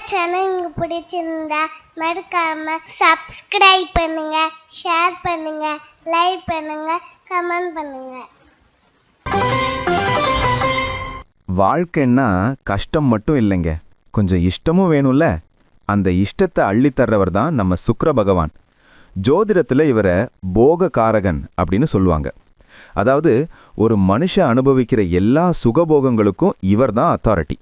Channel உங்களுக்கு பிடிச்சிருந்தா மறக்காம சப்ஸ்கிரைப் பண்ணுங்க, ஷேர் பண்ணுங்க, லைக் பண்ணுங்க, கமெண்ட் பண்ணுங்க. வாழ்க்கைன்னா கஷ்டம் மட்டும் இல்லைங்க, கொஞ்சம் இஷ்டமும் வேணும்ல. அந்த இஷ்டத்தை அள்ளித்தர்றவர் தான் நம்ம சுக்கிர பகவான். ஜோதிடத்தில் இவரை போககாரகன் அப்படின்னு சொல்லுவாங்க. அதாவது ஒரு மனுஷன் அனுபவிக்கிற எல்லா சுகபோகங்களுக்கும் இவர் தான் அத்தாரிட்டி.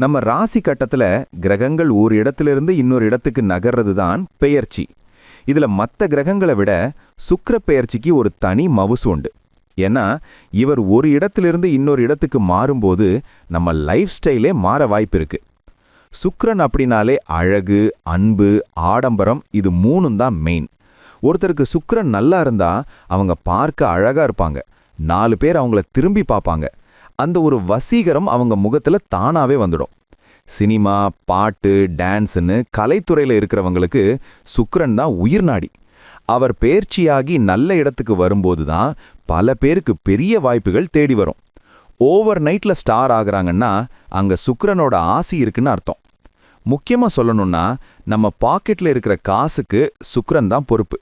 நம்ம ராசி கட்டத்தில் கிரகங்கள் ஒரு இடத்திலிருந்து இன்னொரு இடத்துக்கு நகர்றது தான் பெயர்ச்சி. இதில் மற்ற கிரகங்களை விட சுக்கிர பெயர்ச்சிக்கு ஒரு தனி மவுசு உண்டு. ஏன்னா இவர் ஒரு இடத்திலிருந்து இன்னொரு இடத்துக்கு மாறும்போது நம்ம லைஃப் ஸ்டைலே மாற வாய்ப்பு இருக்கு. சுக்கிரன் அப்படின்னாலே அழகு, அன்பு, ஆடம்பரம், இது மூணும் தான் மெயின். ஒருத்தருக்கு சுக்கிரன் நல்லா இருந்தா அவங்க பார்க்க அழகா இருப்பாங்க, 4 பேர் அவங்கள திரும்பி பார்ப்பாங்க. அந்த ஒரு வசீகரம் அவங்க முகத்துல தானாவே வந்துடும். சினிமா, பாட்டு, டான்ஸ்னு கலைத்துறையில் இருக்கிறவங்களுக்கு சுக்கிரன் தான் உயிர் நாடி. அவர் பெயர்ச்சியாகி நல்ல இடத்துக்கு வரும்போது தான் பல பேருக்கு பெரிய வாய்ப்புகள் தேடி வரும். ஓவர் நைட்ல ஸ்டார் ஆகுறாங்கன்னா அங்க சுக்கிரனோட ஆசி இருக்குன்னு அர்த்தம். முக்கியமா சொல்லணும்னா நம்ம பாக்கெட்ல இருக்கிற காசுக்கு சுக்கிரன் தான் பொறுப்பு.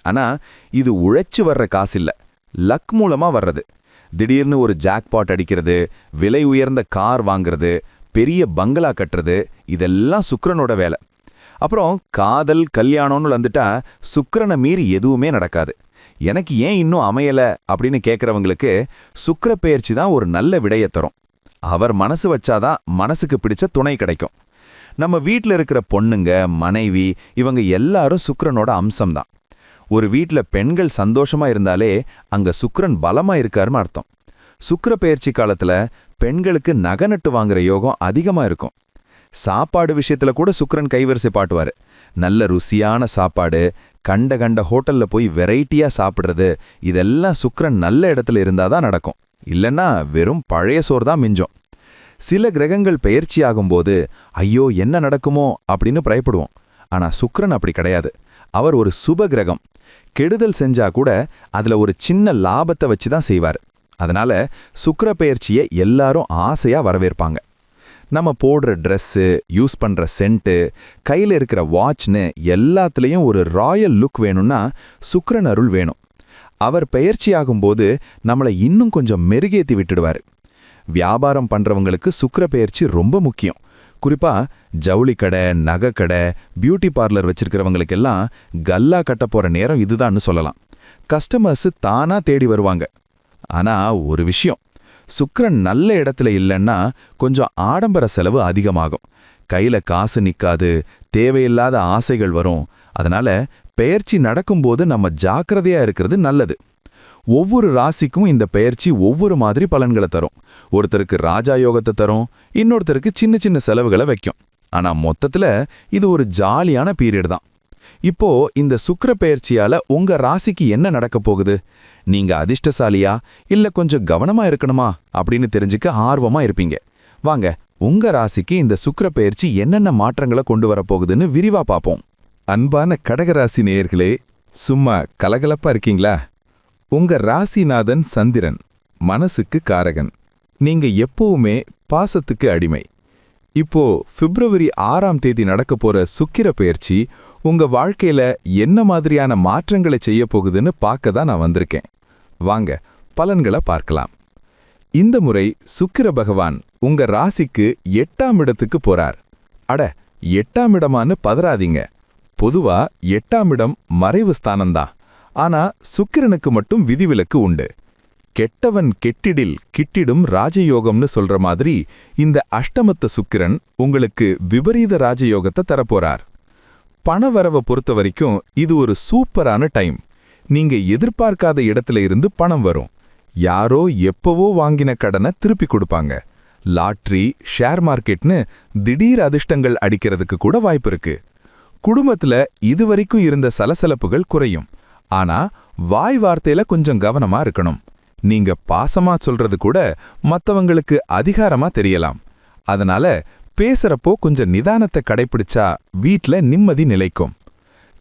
ஆனா இது உழைச்சு வர்ற காசு இல்ல, லக் மூலமா வர்றது. திடீர்னு ஒரு ஜாக்பாட் அடிக்கிறது, விலை உயர்ந்த கார் வாங்குறது, பெரிய பங்களா கட்டுறது, இதெல்லாம் சுக்கிரனோட வேலை. அப்புறம் காதல், கல்யாணம்னு வந்துட்டா சுக்கிரனை மீறி எதுவுமே நடக்காது. எனக்கு ஏன் இன்னும் அமையல அப்படின்னு கேட்குறவங்களுக்கு சுக்கிர பெயர்ச்சி தான் ஒரு நல்ல விடையை தரும். அவர் மனசு வச்சாதான் மனசுக்கு பிடிச்ச துணை கிடைக்கும். நம்ம வீட்டில் இருக்கிற பொண்ணுங்க, மனைவி, இவங்க எல்லாரும் சுக்கிரனோட அம்சம்தான். ஒரு வீட்டில் பெண்கள் சந்தோஷமா இருந்தாலே அங்க சுக்கிரன் பலமா இருக்காருன்னு அர்த்தம். சுக்கிர பெயர்ச்சி காலத்துல பெண்களுக்கு நகை நட்டு வாங்குற யோகம் அதிகமா இருக்கும். சாப்பாடு விஷயத்துல கூட சுக்கிரன் கைவரிசை பாட்டுவாரு. நல்ல ருசியான சாப்பாடு, கண்ட கண்ட ஹோட்டல்ல போய் வெரைட்டியா சாப்பிடுறது, இதெல்லாம் சுக்கிரன் நல்ல இடத்துல இருந்தாதான் நடக்கும். இல்லைன்னா வெறும் பழைய சோறு தான் மிஞ்சம். சில கிரகங்கள் பெயர்ச்சியாகும்போது ஐயோ என்ன நடக்குமோ அப்படின்னு பயப்படுவோம். ஆனா சுக்கிரன் அப்படி கிடையாது. அவர் ஒரு சுப கிரகம். கெடுதல் செஞ்சா கூட அதுல ஒரு சின்ன லாபத்தை வச்சு தான் செய்வார். அதனால சுக்கிர பெயர்ச்சியை எல்லாரும் ஆசையா வரவேற்பாங்க. நம்ம போடுற ட்ரெஸ்ஸு, யூஸ் பண்ற சென்ட்டு, கையில் இருக்கிற வாட்ச்னு எல்லாத்துலேயும் ஒரு ராயல் லுக் வேணும்னா சுக்கிரன் அருள் வேணும். அவர் பெயர்ச்சியாகும்போது நம்மளை இன்னும் கொஞ்சம் மெருகேற்றி விட்டுடுவார். வியாபாரம் பண்றவங்களுக்கு சுக்கிர பெயர்ச்சி ரொம்ப முக்கியம். குறிப்பா ஜவுளி கடை, நகை கடை, பியூட்டி பார்லர் வச்சிருக்கிறவங்களுக்கெல்லாம் கல்லா கட்ட போற நேரம் இதுதான்னு சொல்லலாம். கஸ்டமர்ஸ் தானா தேடி வருவாங்க. ஆனா ஒரு விஷயம், சுக்கிரன் நல்ல இடத்துல இல்லைன்னா கொஞ்சம் ஆடம்பர செலவு அதிகமாகும். கையில காசு நிக்காது, தேவையில்லாத ஆசைகள் வரும். அதனால பெயர்ச்சி நடக்கும்போது நம்ம ஜாக்கிரதையா இருக்கிறது நல்லது. ஒவ்வொரு ராசிக்கும் இந்த பெயர்ச்சி ஒவ்வொரு மாதிரி பலன்களை தரும். ஒருத்தருக்கு ராஜா யோகத்தை தரும், இன்னொருத்தருக்கு சின்ன சின்ன செலவுகளை வைக்கும். ஆனா மொத்தத்துல இது ஒரு ஜாலியான பீரியட் தான். இப்போ இந்த சுக்கிர பெயர்ச்சியால உங்க ராசிக்கு என்ன நடக்க போகுது? நீங்க அதிர்ஷ்டசாலியா இல்ல கொஞ்சம் கவனமா இருக்கணுமா அப்படின்னு தெரிஞ்சுக்க ஆர்வமா இருப்பீங்க. வாங்க, உங்க ராசிக்கு இந்த சுக்கிர பெயர்ச்சி என்னென்ன மாற்றங்களை கொண்டு வரப்போகுதுன்னு விரிவா பார்ப்போம். அன்பான கடகராசி நேயர்களே, சும்மா கலகலப்பா இருக்கீங்களா? உங்க ராசிநாதன் சந்திரன், மனசுக்கு காரகன். நீங்க எப்பவுமே பாசத்துக்கு அடிமை. இப்போ பிப்ரவரி 6ஆம் தேதி நடக்க போற சுக்கிர பெயர்ச்சி உங்க வாழ்க்கையில என்ன மாதிரியான மாற்றங்களை செய்ய போகுதுன்னு பார்க்க தான் நான் வந்திருக்கேன். வாங்க பலன்களை பார்க்கலாம். இந்த முறை சுக்கிர பகவான் உங்க ராசிக்கு 8ஆம் இடத்துக்கு போறார். அட, 8ஆம் இடமான்னு பதறாதீங்க. பொதுவா 8ஆம் இடம் மறைவு ஸ்தானம்தான். ஆனா சுக்கிரனுக்கு மட்டும் விதிவிலக்கு உண்டு. கெட்டவன் கெட்டிடில் கிட்டிடும் ராஜயோகம்னு சொல்ற மாதிரி இந்த அஷ்டமத்த சுக்கிரன் உங்களுக்கு விபரீத ராஜயோகத்தை தரப்போறார். பணவரவை பொறுத்த வரைக்கும் இது ஒரு சூப்பரான டைம். நீங்க எதிர்பார்க்காத இடத்துல இருந்து பணம் வரும். யாரோ எப்பவோ வாங்கின கடனை திருப்பி கொடுப்பாங்க. லாட்ரி, ஷேர் மார்க்கெட்னு திடீர் அதிர்ஷ்டங்கள் அடிக்கிறதுக்கு கூட வாய்ப்பு இருக்கு. குடும்பத்துல இதுவரைக்கும் இருந்த சலசலப்புகள் குறையும். ஆனா வாய் வார்த்தையில கொஞ்சம் கவனமா இருக்கணும். நீங்க பாசமா சொல்றது கூட மத்தவங்களுக்கு அதிகாரமா தெரியலாம். அதனால பேசுறப்போ கொஞ்சம் நிதானத்தை கடைப்பிடிச்சா வீட்ல நிம்மதி நிலைக்கும்.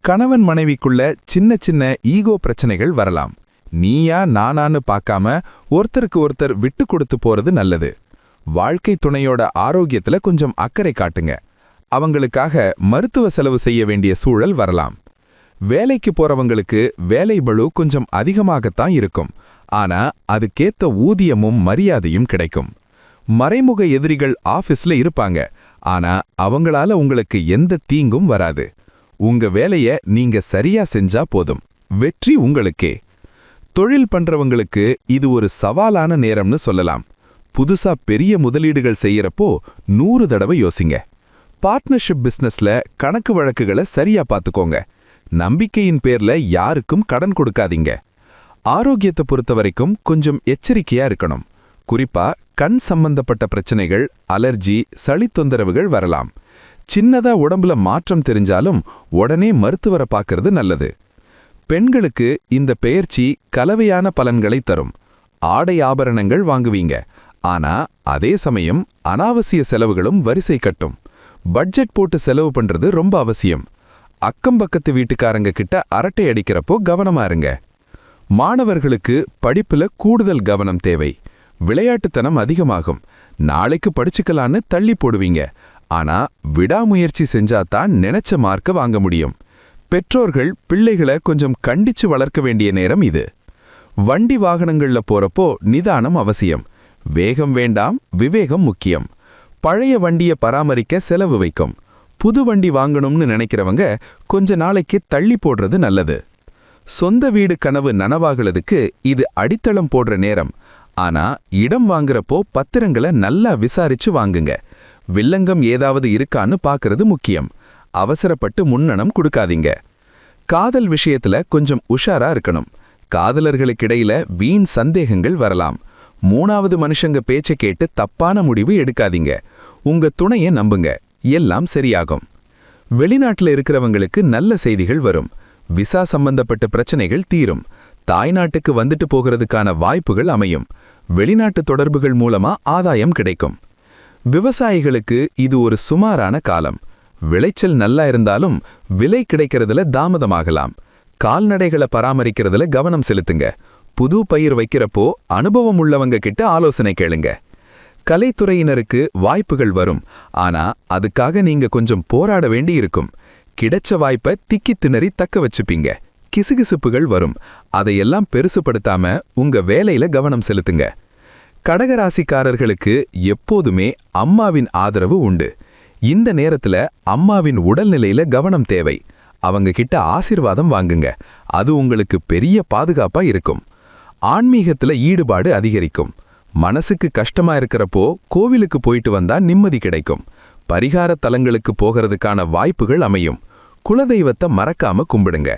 கணவன் மனைவிக்குள்ள சின்ன சின்ன ஈகோ பிரச்சனைகள் வரலாம். நீயா நானான்னு பார்க்காம ஒருத்தருக்கு ஒருத்தர் விட்டு கொடுத்து போறது நல்லது. வாழ்க்கை துணையோட ஆரோக்கியத்துல கொஞ்சம் அக்கறை காட்டுங்க. அவங்களுக்காக மருத்துவ செலவு செய்ய வேண்டிய சூழல் வரலாம். வேலைக்கு போறவங்களுக்கு வேலை பளு கொஞ்சம் அதிகமாகத்தான் இருக்கும். ஆனா அதுக்கேத்த ஊதியமும் மரியாதையும் கிடைக்கும். மறைமுக எதிரிகள் ஆபீஸ்ல இருப்பாங்க. ஆனா அவங்களால உங்களுக்கு எந்த தீங்கும் வராது. உங்க வேலைய நீங்க சரியா செஞ்சா போதும். வெற்றி உங்களுக்கே. தொழில் பண்றவங்களுக்கு இது ஒரு சவாலான நேரம்னு சொல்லலாம். புதுசா பெரிய முதலீடுகள் செய்யறப்போ 100 தடவை யோசிங்க. பார்ட்னர்ஷிப் பிசினஸ்ல கணக்கு வழக்குகளை சரியா பார்த்துக்கோங்க. நம்பிக்கையின் பேர்ல யாருக்கும் கடன் கொடுக்காதீங்க. ஆரோக்கியத்தை பொறுத்த வரைக்கும் கொஞ்சம் எச்சரிக்கையா இருக்கணும். குறிப்பா கண் சம்பந்தப்பட்ட பிரச்சனைகள், அலர்ஜி, சளி தொந்தரவுகள் வரலாம். சின்னதா உடம்புல மாற்றம் தெரிஞ்சாலும் உடனே மருத்துவரை பார்க்கறது நல்லது. பெண்களுக்கு இந்த பெயர்ச்சி கலவையான பலன்களை தரும். ஆடை ஆபரணங்கள் வாங்குவீங்க. ஆனா அதே சமயம் அனாவசிய செலவுகளும் வரிசை கட்டும். பட்ஜெட் போட்டு செலவு பண்றது ரொம்ப அவசியம். அக்கம் பக்கத்து வீட்டுக்காரங்க கிட்ட அரட்டை அடிக்கிறப்போ கவனமா இருங்க. மாணவர்களுக்கு படிப்புல கூடுதல் கவனம் தேவை. விளையாட்டுத்தனம் அதிகமாகும். நாளைக்கு படிச்சுக்கலான்னு தள்ளி போடுவீங்க. ஆனா விடாமுயற்சி செஞ்சாதான் நினைச்ச மார்க்க வாங்க முடியும். பெற்றோர்கள் பிள்ளைகளை கொஞ்சம் கண்டிச்சு வளர்க்க வேண்டிய நேரம் இது. வண்டி வாகனங்கள்ல போறப்போ நிதானம் அவசியம். வேகம் வேண்டாம், விவேகம் முக்கியம். பழைய வண்டியை பராமரிக்க செலவு வைக்கும். புது வண்டி வாங்கணும்னு நினைக்கிறவங்க கொஞ்ச நாளைக்கு தள்ளி போடுறது நல்லது. சொந்த வீடு கனவு நனவாகிறதுக்கு இது அடித்தளம் போடுற நேரம். ஆனா இடம் வாங்குறப்போ பத்திரங்களை நல்லா விசாரிச்சு வாங்குங்க. வில்லங்கம் ஏதாவது இருக்கான்னு பார்க்கறது முக்கியம். அவசரப்பட்டு முன்னணம் கொடுக்காதீங்க. காதல் விஷயத்துல கொஞ்சம் உஷாரா இருக்கணும். காதலர்களுக்கிடையில வீண் சந்தேகங்கள் வரலாம். 3வது மனுஷங்க பேச்சை கேட்டு தப்பான முடிவு எடுக்காதீங்க. உங்க துணையை நம்புங்க. எல்லாம் சரியாகும். வெளிநாட்டுல இருக்கிறவங்களுக்கு நல்ல செய்திகள் வரும். விசா சம்பந்தப்பட்ட பிரச்சனைகள் தீரும். தாய்நாட்டுக்கு வந்துட்டு போகிறதுக்கான வாய்ப்புகள் அமையும். வெளிநாட்டு தொடர்புகள் மூலமா ஆதாயம் கிடைக்கும். விவசாயிகளுக்கு இது ஒரு சுமாரான காலம். விளைச்சல் நல்லா இருந்தாலும் விலை கிடைக்கிறதுல தாமதமாகலாம். கால்நடைகளை பராமரிக்கிறதுல கவனம் செலுத்துங்க. புது பயிர் வைக்கிறப்போ அனுபவம் உள்ளவங்க கிட்ட ஆலோசனை கேளுங்க. கலைத்துறையினருக்கு வாய்ப்புகள் வரும். ஆனா அதுக்காக நீங்க கொஞ்சம் போராட வேண்டி இருக்கும். கிடைச்ச வாய்ப்பை திக்கி திணறி தக்க வச்சுப்பீங்க. கிசுகிசுப்புகள் வரும். அதையெல்லாம் பெருசுப்படுத்தாம உங்க வேலையில கவனம் செலுத்துங்க. கடகராசிக்காரர்களுக்கு எப்போதுமே அம்மாவின் ஆதரவு உண்டு. இந்த நேரத்துல அம்மாவின் உடல்நிலையில கவனம் தேவை. அவங்க கிட்ட ஆசீர்வாதம் வாங்குங்க. அது உங்களுக்கு பெரிய பாதுகாப்பா இருக்கும். ஆன்மீகத்துல ஈடுபாடு அதிகரிக்கும். மனசுக்கு கஷ்டமா இருக்கிறப்போ கோவிலுக்கு போயிட்டு வந்தா நிம்மதி கிடைக்கும். பரிகார தலங்களுக்கு போகிறதுக்கான வாய்ப்புகள் அமையும். குலதெய்வத்தை மறக்காம கும்பிடுங்க.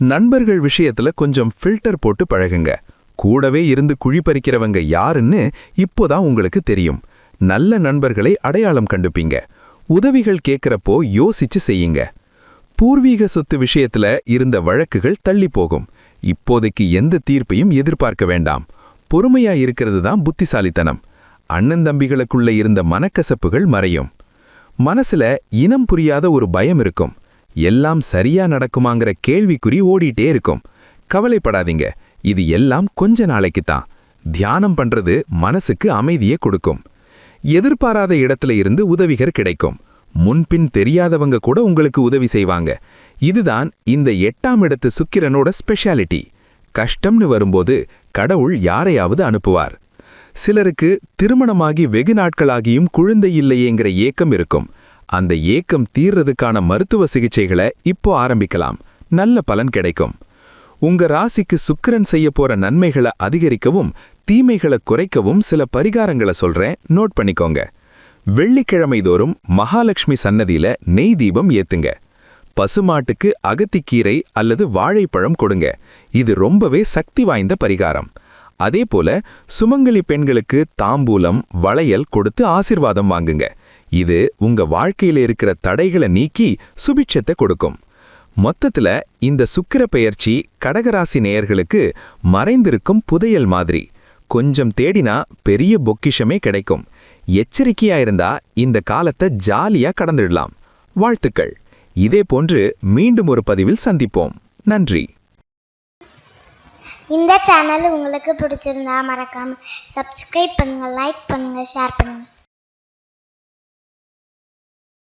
நண்பர்கள் விஷயத்துல கொஞ்சம் ஃபில்டர் போட்டு பழகுங்க. கூடவே இருந்து குழி பறிக்கிறவங்க யாருன்னு இப்போதான் உங்களுக்கு தெரியும். நல்ல நண்பர்களை அடையாளம் கண்டுப்பீங்க. உதவிகள் கேட்கிறப்போ யோசிச்சு செய்யுங்க. பூர்வீக சொத்து விஷயத்துல இருந்த வழக்குகள் தள்ளி போகும். இப்போதைக்கு எந்த தீர்ப்பையும் எதிர்பார்க்க வேண்டாம். பொறுமையா இருக்கிறது தான் புத்திசாலித்தனம். அண்ணன் தம்பிகளுக்குள்ள இருந்த மனக்கசப்புகள் மறையும். மனசுல இனம் புரியாத ஒரு பயம் இருக்கும். எல்லாம் சரியா நடக்குமாங்கிற கேள்விக்குறி ஓடிட்டே இருக்கும். கவலைப்படாதீங்க. இது எல்லாம் கொஞ்ச நாளைக்குத்தான். தியானம் பண்றது மனசுக்கு அமைதியை கொடுக்கும். எதிர்பாராத இடத்துல இருந்து உதவிகள் கிடைக்கும். முன்பின் தெரியாதவங்க கூட உங்களுக்கு உதவி செய்வாங்க. இதுதான் இந்த 8ஆம் இடத்து சுக்கிரனோட ஸ்பெஷாலிட்டி. கஷ்டம்னு வரும்போது கடவுள் யாரையாவது அனுப்புவார். சிலருக்கு திருமணமாகி வெகு நாட்களாகியும் குழந்தை இல்லையேங்கிற ஏக்கம் இருக்கும். அந்த ஏக்கம் தீர்றதுக்கான மருத்துவ சிகிச்சைகளை இப்போ ஆரம்பிக்கலாம். நல்ல பலன் கிடைக்கும். உங்க ராசிக்கு சுக்கிரன் செய்ய போற நன்மைகளை அதிகரிக்கவும் தீமைகளை குறைக்கவும் சில பரிகாரங்களை சொல்றேன், நோட் பண்ணிக்கோங்க. வெள்ளிக்கிழமை தோறும் மகாலட்சுமி சன்னதியில நெய் தீபம் ஏத்துங்க. பசுமாட்டுக்கு அகத்திக்கீரை அல்லது வாழைப்பழம் கொடுங்க. இது ரொம்பவே சக்தி வாய்ந்த பரிகாரம். அதேபோல சுமங்கலி பெண்களுக்கு தாம்பூலம், வளையல் கொடுத்து ஆசீர்வாதம் வாங்குங்க. இது உங்க வாழ்க்கையில இருக்கிற தடைகளை நீக்கி சுபிட்சத்தை கொடுக்கும். மொத்தத்துல இந்த சுக்கிர பெயர்ச்சி கடகராசி நேயர்களுக்கு மறைந்திருக்கும் புதையல் மாதிரி. கொஞ்சம் தேடினா பெரிய பொக்கிஷமே கிடைக்கும். எச்சரிக்கையா இருந்தா இந்த காலத்தை ஜாலியா கடந்துடலாம். வாழ்த்துக்கள். இதே போன்று மீண்டும் ஒரு பதிவில் சந்திப்போம். நன்றி. இந்த சேனல் உங்களுக்கு பிடிச்சிருந்தா மறக்காம சப்ஸ்கிரைப் பண்ணுங்க, லைக் பண்ணுங்க, ஷேர் பண்ணுங்க.